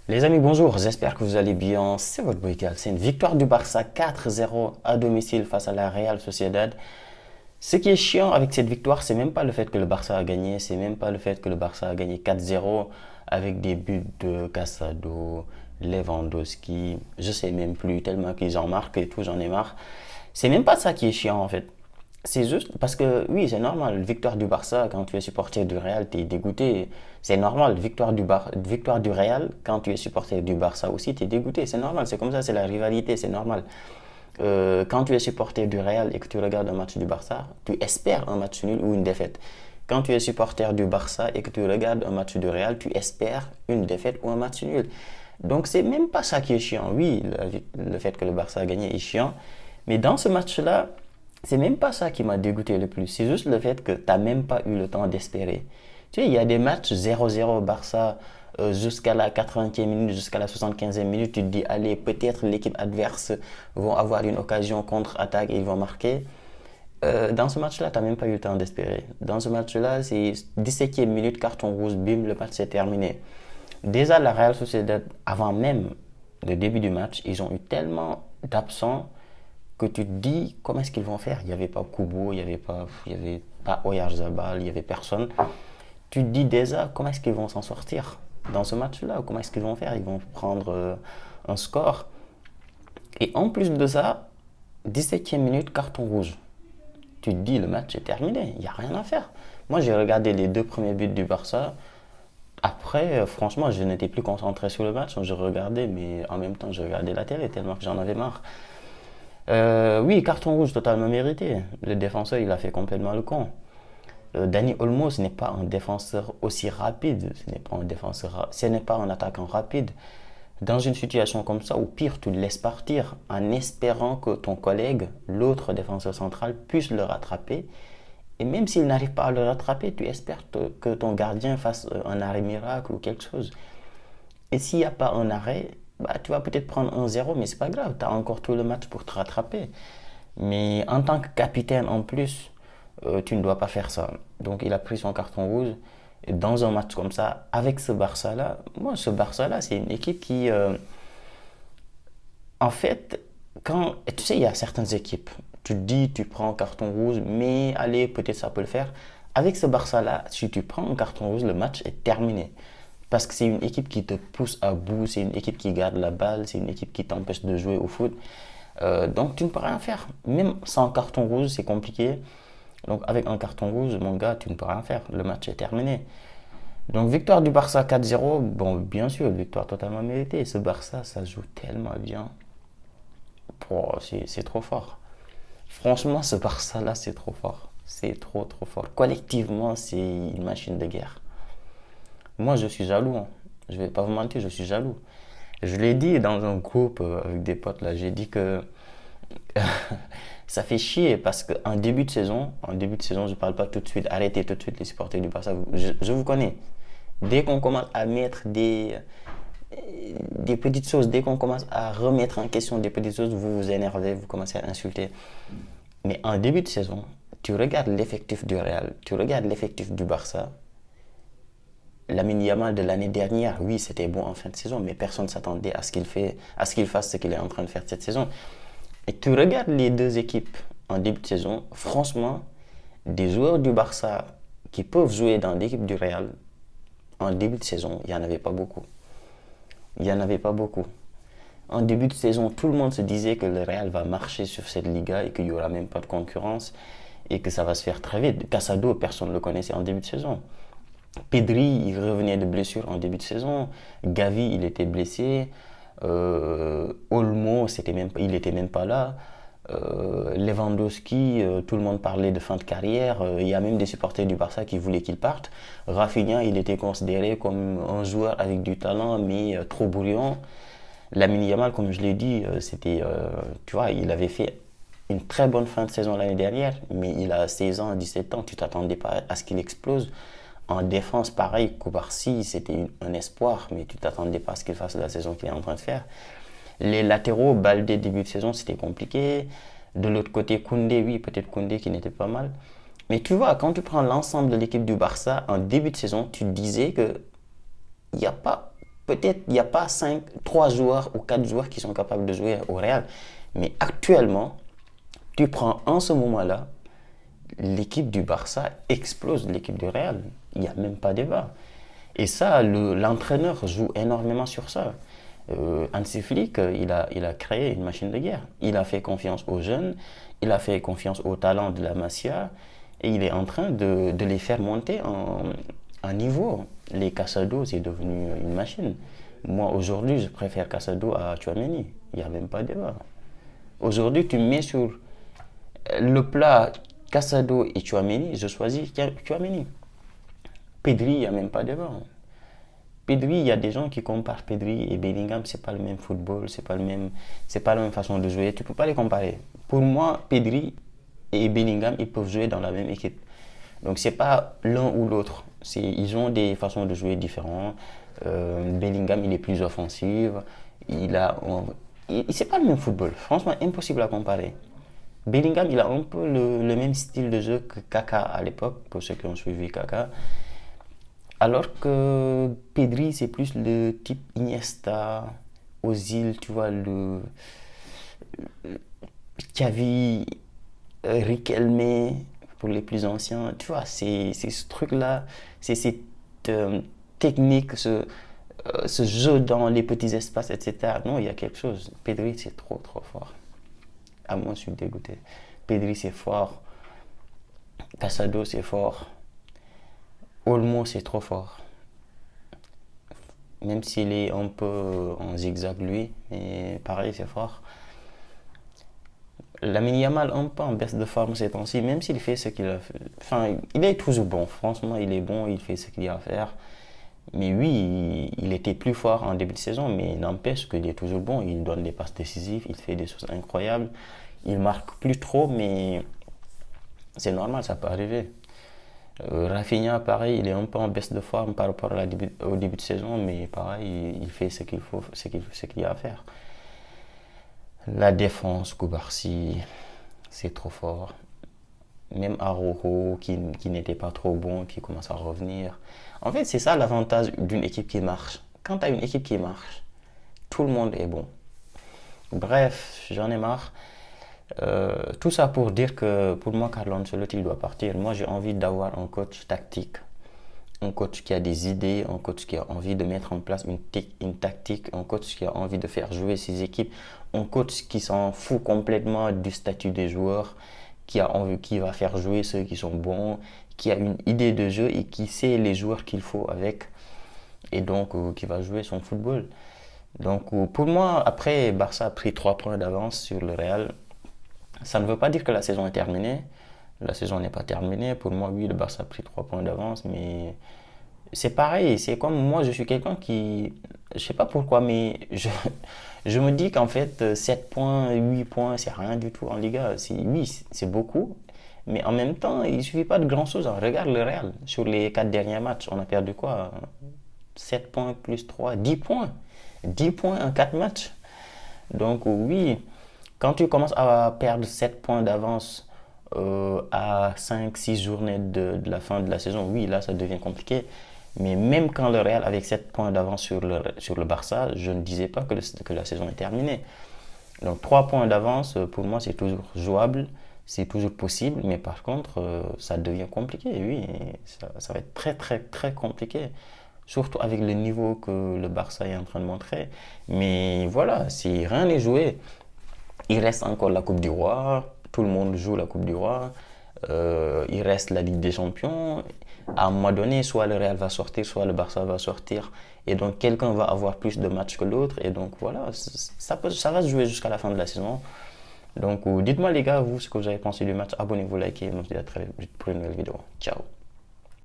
Les amis, bonjour, j'espère que vous allez bien. C'est votre boy Gal. C'est une victoire du Barça 4-0 à domicile face à la Real Sociedad. Ce qui est chiant avec cette victoire, c'est même pas le fait que le Barça a gagné, c'est même pas le fait que le Barça a gagné 4-0 avec des buts de Casado, Lewandowski, je sais même plus, tellement qu'ils en marquent et tout, j'en ai marre. C'est même pas ça qui est chiant en fait. C'est juste parce que oui, c'est normal. Victoire du Barça, quand tu es supporter du Real, tu es dégoûté. C'est normal. Victoire du Real, quand tu es supporter du Barça aussi, tu es dégoûté. C'est normal. C'est comme ça, c'est la rivalité, c'est normal. Quand tu es supporter du Real et que tu regardes un match du Barça, tu espères un match nul ou une défaite. Quand tu es supporter du Barça et que tu regardes un match du Real, tu espères une défaite ou un match nul. Donc c'est même pas ça qui est chiant. Oui, le fait que le Barça a gagné est chiant, mais dans ce match-là, c'est même pas ça qui m'a dégoûté le plus. C'est juste le fait que tu n'as même pas eu le temps d'espérer. Tu sais, il y a des matchs 0-0 Barça jusqu'à la 80e minute, jusqu'à la 75e minute. Tu te dis, allez, peut-être l'équipe adverse vont avoir une occasion contre-attaque et ils vont marquer. Dans ce match-là, tu n'as même pas eu le temps d'espérer. Dans ce match-là, c'est 17e minute, carton rouge, bim, le match s'est terminé. Déjà, la Real Sociedad, avant même le début du match, ils ont eu tellement d'absents que tu te dis comment est-ce qu'ils vont faire. Il n'y avait pas Kubo, il y avait pas Oyarzabal, il n'y avait personne. Tu te dis déjà comment est-ce qu'ils vont s'en sortir dans ce match-là, comment est-ce qu'ils vont faire. Ils vont prendre un score. Et en plus de ça, 17e minute, carton rouge. Tu te dis le match est terminé, il n'y a rien à faire. Moi j'ai regardé les deux premiers buts du Barça. Après, franchement, je n'étais plus concentré sur le match. Je regardais, mais en même temps, je regardais la télé tellement que j'en avais marre. Oui, carton rouge totalement mérité. Le défenseur, il a fait complètement le con. Dani Olmo, ce n'est pas un défenseur aussi rapide. Ce n'est pas un attaquant rapide. Dans une situation comme ça, ou pire, tu le laisses partir en espérant que ton collègue, l'autre défenseur central, puisse le rattraper. Et même s'il n'arrive pas à le rattraper, tu espères que ton gardien fasse un arrêt miracle ou quelque chose. Et s'il n'y a pas un arrêt, bah, tu vas peut-être prendre 1-0, mais c'est pas grave, tu as encore tout le match pour te rattraper. Mais en tant que capitaine en plus, tu ne dois pas faire ça. Donc il a pris son carton rouge. Et dans un match comme ça, avec ce Barça-là, moi, ce Barça-là, c'est une équipe qui, en fait, tu sais, il y a certaines équipes, tu te dis, tu prends un carton rouge, mais allez, peut-être ça peut le faire. Avec ce Barça-là, si tu prends un carton rouge, le match est terminé. Parce que c'est une équipe qui te pousse à bout, c'est une équipe qui garde la balle, c'est une équipe qui t'empêche de jouer au foot. Donc tu ne peux rien faire. Même sans carton rouge, c'est compliqué. Donc avec un carton rouge, mon gars, tu ne peux rien faire. Le match est terminé. Donc victoire du Barça 4-0, bon bien sûr, victoire totalement méritée. Ce Barça, ça joue tellement bien. C'est trop fort. Franchement, ce Barça-là, c'est trop fort. C'est trop trop fort. Collectivement, c'est une machine de guerre. Moi, je suis jaloux, hein. Je vais pas vous mentir, je suis jaloux. Je l'ai dit dans un groupe avec des potes là, j'ai dit que ça fait chier parce qu'en début de saison, je parle pas tout de suite, arrêtez tout de suite les supporters du Barça. Je vous connais. Dès qu'on commence à mettre des petites choses, dès qu'on commence à remettre en question des petites choses, vous vous énervez, vous commencez à insulter. Mais en début de saison, tu regardes l'effectif du Real, tu regardes l'effectif du Barça. Lamine Yamal de l'année dernière, oui, c'était bon en fin de saison, mais personne ne s'attendait à ce qu'il fasse ce qu'il est en train de faire cette saison. Et tu regardes les deux équipes en début de saison, franchement, des joueurs du Barça qui peuvent jouer dans l'équipe du Real en début de saison, il n'y en avait pas beaucoup. Il n'y en avait pas beaucoup. En début de saison, tout le monde se disait que le Real va marcher sur cette Liga et qu'il n'y aura même pas de concurrence et que ça va se faire très vite. Casado, personne ne le connaissait en début de saison. Pedri, il revenait de blessure en début de saison. Gavi, il était blessé. Olmo, il n'était même pas là. Lewandowski, tout le monde parlait de fin de carrière. Il y a même des supporters du Barça qui voulaient qu'il parte. Rafinha, il était considéré comme un joueur avec du talent, mais trop brouillon. Lamine Yamal, comme je l'ai dit, tu vois, il avait fait une très bonne fin de saison l'année dernière, mais il a 16 ans, 17 ans, tu t'attendais pas à ce qu'il explose. En défense, pareil, Koubarsi, c'était un espoir, mais tu t'attendais pas à ce qu'il fasse la saison qu'il est en train de faire. Les latéraux, Baldé, début de saison, c'était compliqué. De l'autre côté, Koundé, oui, peut-être Koundé qui n'était pas mal. Mais tu vois, quand tu prends l'ensemble de l'équipe du Barça en début de saison, tu te disais que il n'y a pas Peut-être il n'y a pas 3 joueurs ou 4 joueurs qui sont capables de jouer au Real. Mais actuellement, tu prends en ce moment-là, l'équipe du Barça explose l'équipe du Real. Il n'y a même pas débat. Et ça, l'entraîneur joue énormément sur ça. Hansi Flick, il a créé une machine de guerre. Il a fait confiance aux jeunes, il a fait confiance au talent de la Masia, et il est en train de les faire monter en niveau. Les Casado, c'est devenu une machine. Moi, aujourd'hui, je préfère Casado à Tchouaméni. Il n'y a même pas de débat. Aujourd'hui, tu mets sur le plat Casado et Tchouaméni, je choisis Tchouaméni. Pedri, il n'y a même pas de débat. Pedri, il y a des gens qui comparent Pedri et Bellingham, c'est pas le même football, c'est pas la même façon de jouer, tu peux pas les comparer. Pour moi, Pedri et Bellingham, ils peuvent jouer dans la même équipe. Donc c'est pas l'un ou l'autre, ils ont des façons de jouer différentes. Bellingham, il est plus offensif, c'est pas le même football, franchement impossible à comparer. Bellingham, il a un peu le même style de jeu que Kaka à l'époque, pour ceux qui ont suivi Kaka. Alors que Pedri, c'est plus le type Iniesta, Ozil, tu vois, le Xavi, Riquelme, pour les plus anciens. Tu vois, c'est ce truc-là, c'est cette technique, ce jeu dans les petits espaces, etc. Non, il y a quelque chose. Pedri, c'est trop, trop fort. Ah, moi, je suis dégoûté. Pedri, c'est fort. Casado, c'est fort. Olmo, c'est trop fort. Même s'il est un peu en zigzag, lui, mais pareil, c'est fort. Lamine Yamal, un peu en baisse de forme ces temps-ci, même s'il fait ce qu'il a fait. Enfin, il est toujours bon. Franchement, il est bon, il fait ce qu'il a à faire. Mais oui, il était plus fort en début de saison, mais n'empêche qu'il est toujours bon. Il donne des passes décisives, il fait des choses incroyables. Il marque plus trop, mais c'est normal, ça peut arriver. Rafinha, pareil, il est un peu en baisse de forme par rapport au début de saison, mais pareil, il fait ce qu'il faut, ce qu'il y a à faire. La défense, Koubarsi, c'est trop fort. Même Araujo, qui n'était pas trop bon, qui commence à revenir. En fait, c'est ça l'avantage d'une équipe qui marche. Quand tu as une équipe qui marche, tout le monde est bon. Bref, j'en ai marre. Tout ça pour dire que pour moi, Carlo Ancelotti doit partir. Moi, j'ai envie d'avoir un coach tactique, un coach qui a des idées, un coach qui a envie de mettre en place une tactique, un coach qui a envie de faire jouer ses équipes, un coach qui s'en fout complètement du statut des joueurs, qui va faire jouer ceux qui sont bons, qui a une idée de jeu et qui sait les joueurs qu'il faut avec, et donc qui va jouer son football. Donc pour moi, après, Barça a pris 3 points d'avance sur le Real. Ça ne veut pas dire que la saison est terminée. La saison n'est pas terminée. Pour moi, oui, le Barça a pris 3 points d'avance, mais c'est pareil. C'est comme moi, je suis quelqu'un qui, je sais pas pourquoi, mais je me dis qu'en fait, 7 points, 8 points, c'est rien du tout en Liga. Oui, c'est beaucoup, mais en même temps, il suffit pas de grand-chose. Regarde le Real. Sur les 4 derniers matchs, on a perdu quoi? 7 points plus 3, 10 points. 10 points en 4 matchs. Donc oui, quand tu commences à perdre 7 points d'avance à 5-6 journées de la fin de la saison, oui, là, ça devient compliqué. Mais même quand le Real avait 7 points d'avance sur le Barça, je ne disais pas que la saison est terminée. Donc 3 points d'avance, pour moi, c'est toujours jouable, c'est toujours possible. Mais par contre, ça devient compliqué, oui. Ça va être très, très, très compliqué. Surtout avec le niveau que le Barça est en train de montrer. Mais voilà, si rien n'est joué, il reste encore la Coupe du Roi. Tout le monde joue la Coupe du Roi. Il reste la Ligue des Champions. À un moment donné, soit le Real va sortir, soit le Barça va sortir. Et donc, quelqu'un va avoir plus de matchs que l'autre. Et donc, voilà, ça va se jouer jusqu'à la fin de la saison. Donc, dites-moi les gars, vous, ce que vous avez pensé du match. Abonnez-vous, likez. Et on se dit à très vite pour une nouvelle vidéo. Ciao.